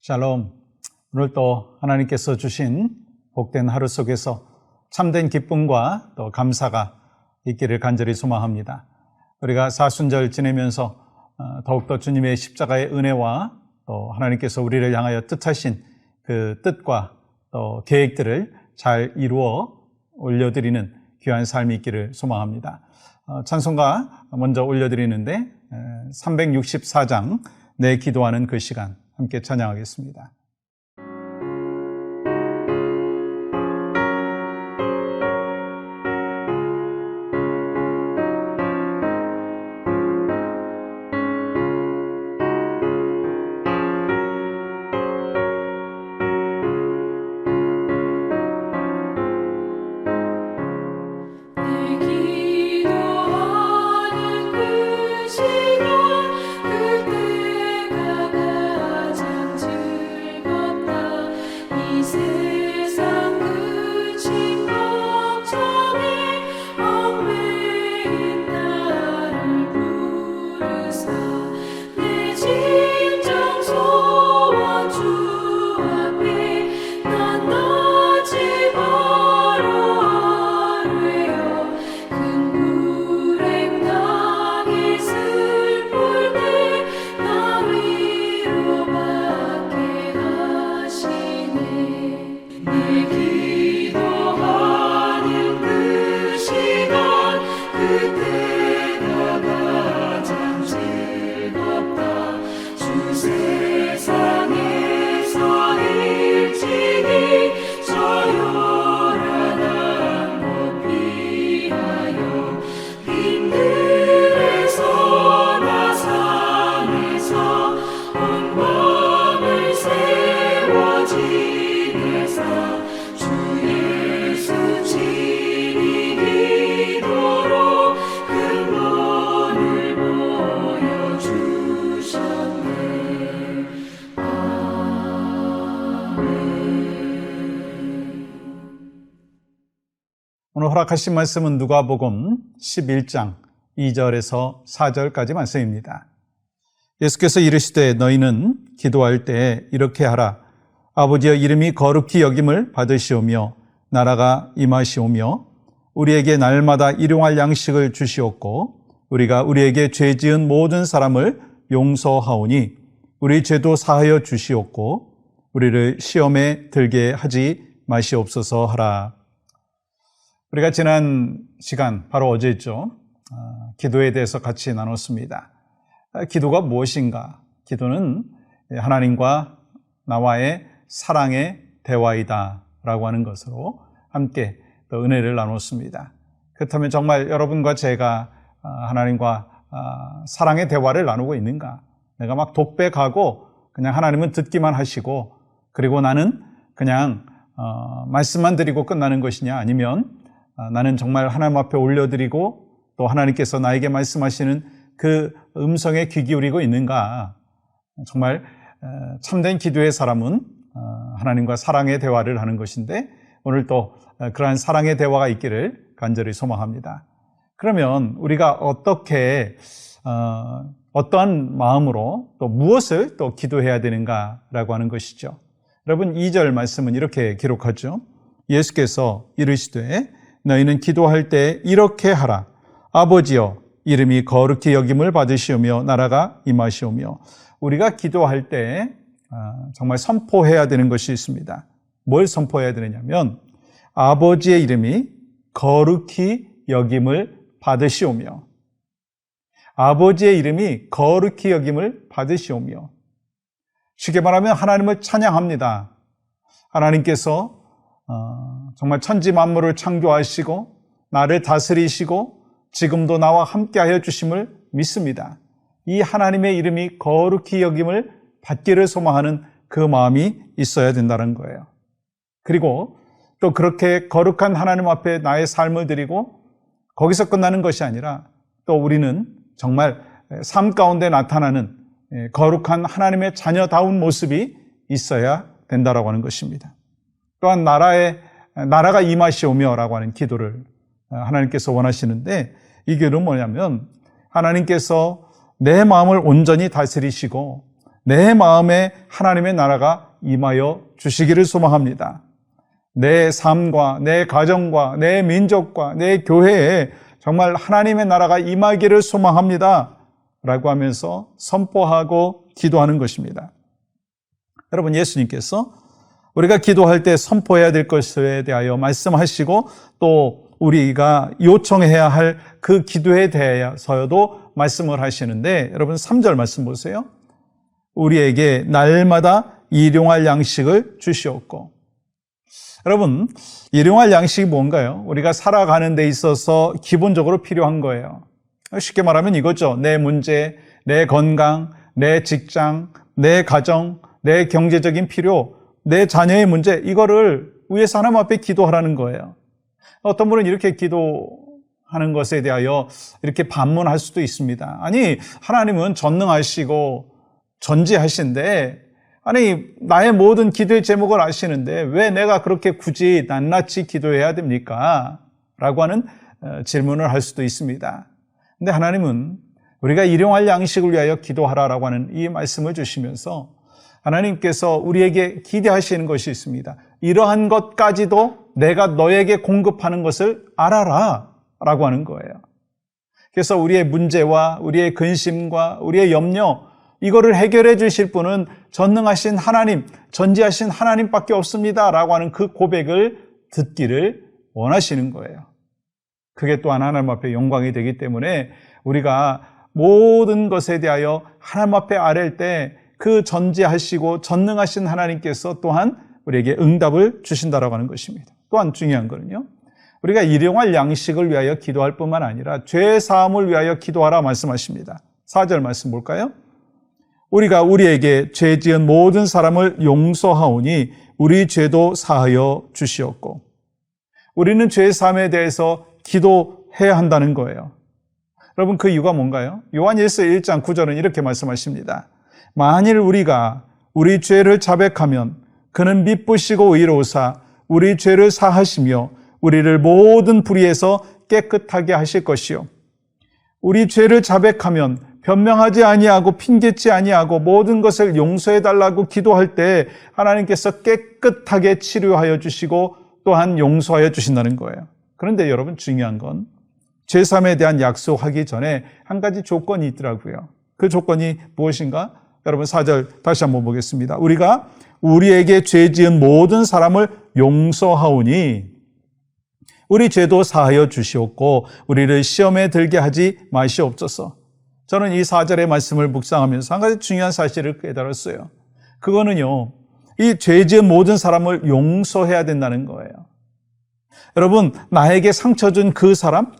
샬롬. 오늘 또 하나님께서 주신 복된 하루 속에서 참된 기쁨과 또 감사가 있기를 간절히 소망합니다. 우리가 사순절 지내면서 더욱더 주님의 십자가의 은혜와 또 하나님께서 우리를 향하여 뜻하신 그 뜻과 또 계획들을 잘 이루어 올려드리는 귀한 삶이 있기를 소망합니다. 찬송가 먼저 올려드리는데 364장 내 기도하는 그 시간 함께 찬양하겠습니다. 오늘 허락하신 말씀은 누가복음 11장 2절에서 4절까지 말씀입니다. 예수께서 이르시되 너희는 기도할 때 이렇게 하라. 아버지의 이름이 거룩히 여김을 받으시오며 나라가 임하시오며 우리에게 날마다 일용할 양식을 주시옵고 우리가 우리에게 죄 지은 모든 사람을 용서하오니 우리 죄도 사하여 주시옵고 우리를 시험에 들게 하지 마시옵소서 하라. 우리가 지난 시간, 바로 어제였죠. 기도에 대해서 같이 나눴습니다. 기도가 무엇인가? 기도는 하나님과 나와의 사랑의 대화이다 라고 하는 것으로 함께 또 은혜를 나눴습니다. 그렇다면 정말 여러분과 제가 하나님과 사랑의 대화를 나누고 있는가? 내가 막 독백하고 그냥 하나님은 듣기만 하시고 그리고 나는 그냥 말씀만 드리고 끝나는 것이냐? 아니면 나는 정말 하나님 앞에 올려드리고 또 하나님께서 나에게 말씀하시는 그 음성에 귀 기울이고 있는가? 정말 참된 기도의 사람은 하나님과 사랑의 대화를 하는 것인데 오늘 또 그러한 사랑의 대화가 있기를 간절히 소망합니다. 그러면 우리가 어떻게 어떠한 마음으로 또 무엇을 또 기도해야 되는가라고 하는 것이죠. 여러분 2절 말씀은 이렇게 기록하죠. 예수께서 이르시되 너희는 기도할 때 이렇게 하라. 아버지여 이름이 거룩히 여김을 받으시오며 나라가 임하시오며. 우리가 기도할 때 정말 선포해야 되는 것이 있습니다. 뭘 선포해야 되느냐면 아버지의 이름이 거룩히 여김을 받으시오며 아버지의 이름이 거룩히 여김을 받으시오며. 쉽게 말하면 하나님을 찬양합니다. 하나님께서 정말 천지 만물을 창조하시고 나를 다스리시고 지금도 나와 함께하여 주심을 믿습니다. 이 하나님의 이름이 거룩히 여김을 받기를 소망하는 그 마음이 있어야 된다는 거예요. 그리고 또 그렇게 거룩한 하나님 앞에 나의 삶을 드리고 거기서 끝나는 것이 아니라 또 우리는 정말 삶 가운데 나타나는 거룩한 하나님의 자녀다운 모습이 있어야 된다라고 하는 것입니다. 또한 나라가 임하시오며라고 하는 기도를 하나님께서 원하시는데 이 기도는 뭐냐면 하나님께서 내 마음을 온전히 다스리시고 내 마음에 하나님의 나라가 임하여 주시기를 소망합니다. 내 삶과 내 가정과 내 민족과 내 교회에 정말 하나님의 나라가 임하기를 소망합니다. 라고 하면서 선포하고 기도하는 것입니다. 여러분, 예수님께서 우리가 기도할 때 선포해야 될 것에 대하여 말씀하시고 또 우리가 요청해야 할 그 기도에 대해서도 말씀을 하시는데, 여러분 3절 말씀 보세요. 우리에게 날마다 일용할 양식을 주시옵고. 여러분, 일용할 양식이 뭔가요? 우리가 살아가는 데 있어서 기본적으로 필요한 거예요. 쉽게 말하면 이거죠. 내 문제, 내 건강, 내 직장, 내 가정, 내 경제적인 필요, 내 자녀의 문제, 이거를 위해서 하나님 앞에 기도하라는 거예요. 어떤 분은 이렇게 기도하는 것에 대하여 이렇게 반문할 수도 있습니다. 아니, 하나님은 전능하시고 전지하신데, 아니, 나의 모든 기도의 제목을 아시는데 왜 내가 그렇게 굳이 낱낱이 기도해야 됩니까? 라고 하는 질문을 할 수도 있습니다. 근데 하나님은 우리가 일용할 양식을 위하여 기도하라라고 하는 이 말씀을 주시면서 하나님께서 우리에게 기대하시는 것이 있습니다. 이러한 것까지도 내가 너에게 공급하는 것을 알아라 라고 하는 거예요. 그래서 우리의 문제와 우리의 근심과 우리의 염려, 이거를 해결해 주실 분은 전능하신 하나님, 전지하신 하나님밖에 없습니다 라고 하는 그 고백을 듣기를 원하시는 거예요. 그게 또한 하나님 앞에 영광이 되기 때문에 우리가 모든 것에 대하여 하나님 앞에 아랠 때 그 전지하시고 전능하신 하나님께서 또한 우리에게 응답을 주신다라고 하는 것입니다. 또한 중요한 거는요, 우리가 일용할 양식을 위하여 기도할 뿐만 아니라 죄 사함을 위하여 기도하라 말씀하십니다. 4절 말씀 볼까요? 우리가 우리에게 죄 지은 모든 사람을 용서하오니 우리 죄도 사하여 주시옵고. 우리는 죄 사함에 대해서 기도해야 한다는 거예요. 여러분, 그 이유가 뭔가요? 요한일서 1장 9절은 이렇게 말씀하십니다. 만일 우리가 우리 죄를 자백하면 그는 미쁘시고 의로우사 우리 죄를 사하시며 우리를 모든 불의에서 깨끗하게 하실 것이요. 우리 죄를 자백하면 변명하지 아니하고 핑계치 아니하고 모든 것을 용서해 달라고 기도할 때 하나님께서 깨끗하게 치료하여 주시고 또한 용서하여 주신다는 거예요. 그런데 여러분, 중요한 건 죄사함에 대한 약속하기 전에 한 가지 조건이 있더라고요. 그 조건이 무엇인가? 여러분 4절 다시 한번 보겠습니다. 우리가 우리에게 죄 지은 모든 사람을 용서하오니 우리 죄도 사하여 주시옵고 우리를 시험에 들게 하지 마시옵소서. 저는 이 4절의 말씀을 묵상하면서 한 가지 중요한 사실을 깨달았어요. 그거는요, 이 죄 지은 모든 사람을 용서해야 된다는 거예요. 여러분, 나에게 상처 준 그 사람,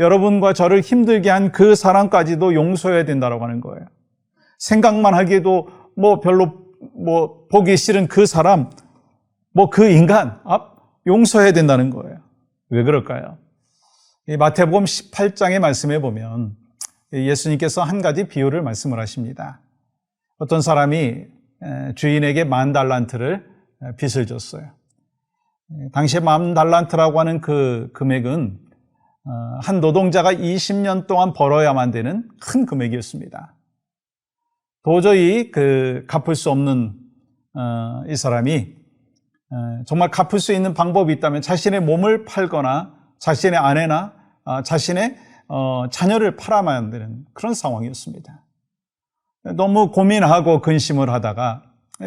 여러분과 저를 힘들게 한 그 사람까지도 용서해야 된다고 하는 거예요. 생각만 하기에도 별로 보기 싫은 그 사람, 그 인간, 용서해야 된다는 거예요. 왜 그럴까요? 이 마태복음 18장의 말씀에 보면 예수님께서 한 가지 비유를 말씀을 하십니다. 어떤 사람이 주인에게 10,000달란트를 빚을 줬어요. 당시에 10,000달란트라고 하는 그 금액은 한 노동자가 20년 동안 벌어야만 되는 큰 금액이었습니다. 도저히 갚을 수 없는 이 사람이 정말 갚을 수 있는 방법이 있다면 자신의 몸을 팔거나 자신의 아내나 자신의 자녀를 팔아야만 되는 그런 상황이었습니다. 너무 고민하고 근심을 하다가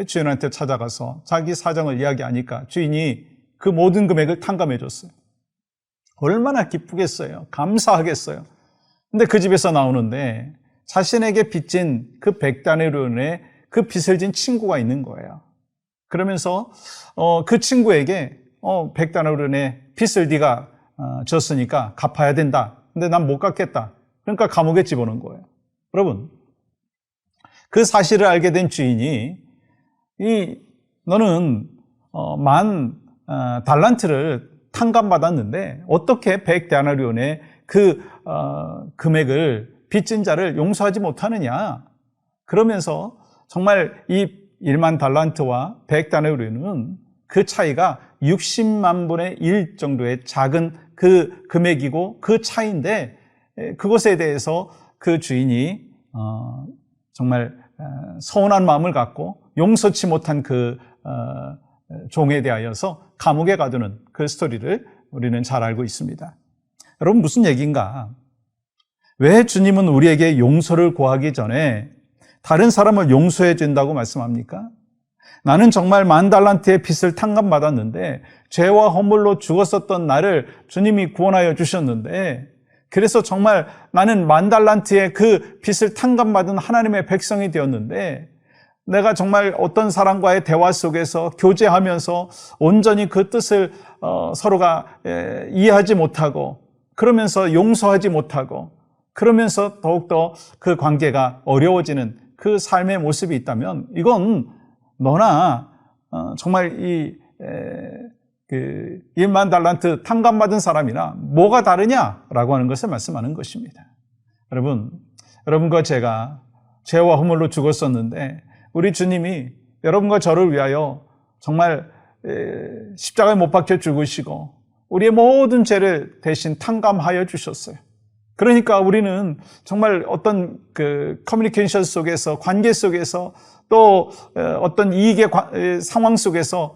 주인한테 찾아가서 자기 사정을 이야기하니까 주인이 그 모든 금액을 탕감해 줬어요. 얼마나 기쁘겠어요. 감사하겠어요. 근데 그 집에서 나오는데 자신에게 빚진 그 100다네론의 그 빚을 진 친구가 있는 거예요. 그러면서 그 친구에게 100다네론의 빚을 네가 졌으니까 갚아야 된다. 근데 난 못 갚겠다. 그러니까 감옥에 집어넣은 거예요. 여러분, 그 사실을 알게 된 주인이 너는 10,000달란트를 탕감받았는데 어떻게 100다나리온의 그 금액을 빚진 자를 용서하지 못하느냐. 그러면서 정말 이 10,000달란트와 100다나리온은 그 차이가 60만 분의 1 정도의 작은 그 금액이고 그 차이인데 그것에 대해서 그 주인이 정말 서운한 마음을 갖고 용서치 못한 그 종에 대하여서 감옥에 가두는 그 스토리를 우리는 잘 알고 있습니다. 여러분, 무슨 얘기인가? 왜 주님은 우리에게 용서를 구하기 전에 다른 사람을 용서해 준다고 말씀합니까? 나는 정말 10,000달란트의 빚을 탕감받았는데 죄와 허물로 죽었었던 나를 주님이 구원하여 주셨는데, 그래서 정말 나는 10,000달란트의 그 빚을 탕감받은 하나님의 백성이 되었는데, 내가 정말 어떤 사람과의 대화 속에서 교제하면서 온전히 그 뜻을 서로가 이해하지 못하고, 그러면서 용서하지 못하고, 그러면서 더욱더 그 관계가 어려워지는 그 삶의 모습이 있다면, 이건 너나 정말 이 10,000달란트 탕감받은 사람이나 뭐가 다르냐라고 하는 것을 말씀하는 것입니다. 여러분과 제가 죄와 허물로 죽었었는데 우리 주님이 여러분과 저를 위하여 정말 십자가에 못 박혀 죽으시고 우리의 모든 죄를 대신 탕감하여 주셨어요. 그러니까 우리는 정말 어떤 그 커뮤니케이션 속에서, 관계 속에서, 또 어떤 이익의 상황 속에서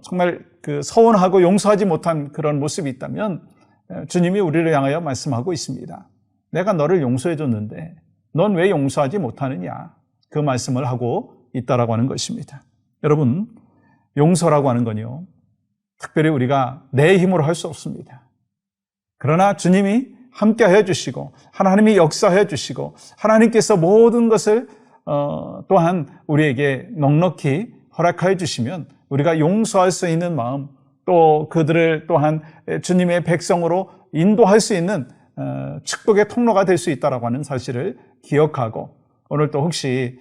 정말 그 서운하고 용서하지 못한 그런 모습이 있다면 주님이 우리를 향하여 말씀하고 있습니다. 내가 너를 용서해 줬는데 넌 왜 용서하지 못하느냐? 그 말씀을 하고 있다라고 하는 것입니다. 여러분, 용서라고 하는 건요, 특별히 우리가 내 힘으로 할 수 없습니다. 그러나 주님이 함께 해주시고 하나님이 역사해 주시고 하나님께서 모든 것을 또한 우리에게 넉넉히 허락하여 주시면 우리가 용서할 수 있는 마음, 또 그들을 또한 주님의 백성으로 인도할 수 있는 축복의 통로가 될 수 있다라고 하는 사실을 기억하고, 오늘 또 혹시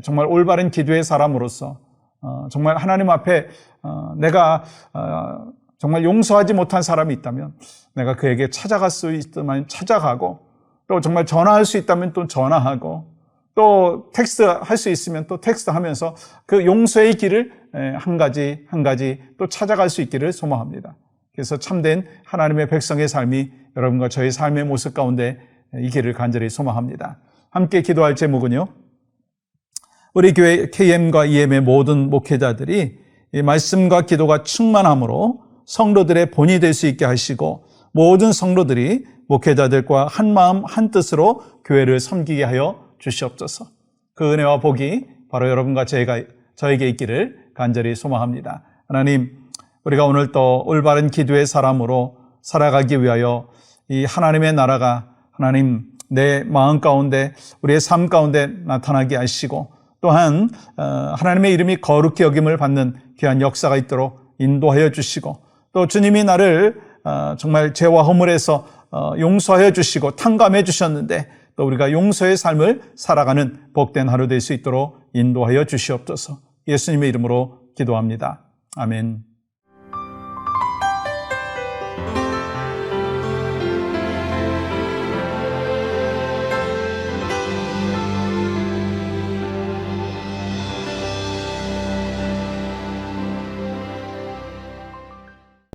정말 올바른 기도의 사람으로서 정말 하나님 앞에 내가 정말 용서하지 못한 사람이 있다면 내가 그에게 찾아갈 수 있다면 찾아가고, 또 정말 전화할 수 있다면 또 전화하고, 또 텍스트 할 수 있으면 또 텍스트 하면서 그 용서의 길을 한 가지 또 찾아갈 수 있기를 소망합니다. 그래서 참된 하나님의 백성의 삶이 여러분과 저의 삶의 모습 가운데 이 길을 간절히 소망합니다. 함께 기도할 제목은요, 우리 교회 KM과 EM의 모든 목회자들이 이 말씀과 기도가 충만함으로 성도들의 본이 될 수 있게 하시고, 모든 성도들이 목회자들과 한 마음 한 뜻으로 교회를 섬기게 하여 주시옵소서. 그 은혜와 복이 바로 여러분과 저에게 있기를 간절히 소망합니다. 하나님, 우리가 오늘 또 올바른 기도의 사람으로 살아가기 위하여 이 하나님의 나라가 하나님 내 마음 가운데, 우리의 삶 가운데 나타나게 하시고, 또한 하나님의 이름이 거룩히 여김을 받는 귀한 역사가 있도록 인도하여 주시고, 또 주님이 나를 정말 죄와 허물에서 용서하여 주시고 탕감해 주셨는데, 또 우리가 용서의 삶을 살아가는 복된 하루 될 수 있도록 인도하여 주시옵소서. 예수님의 이름으로 기도합니다. 아멘.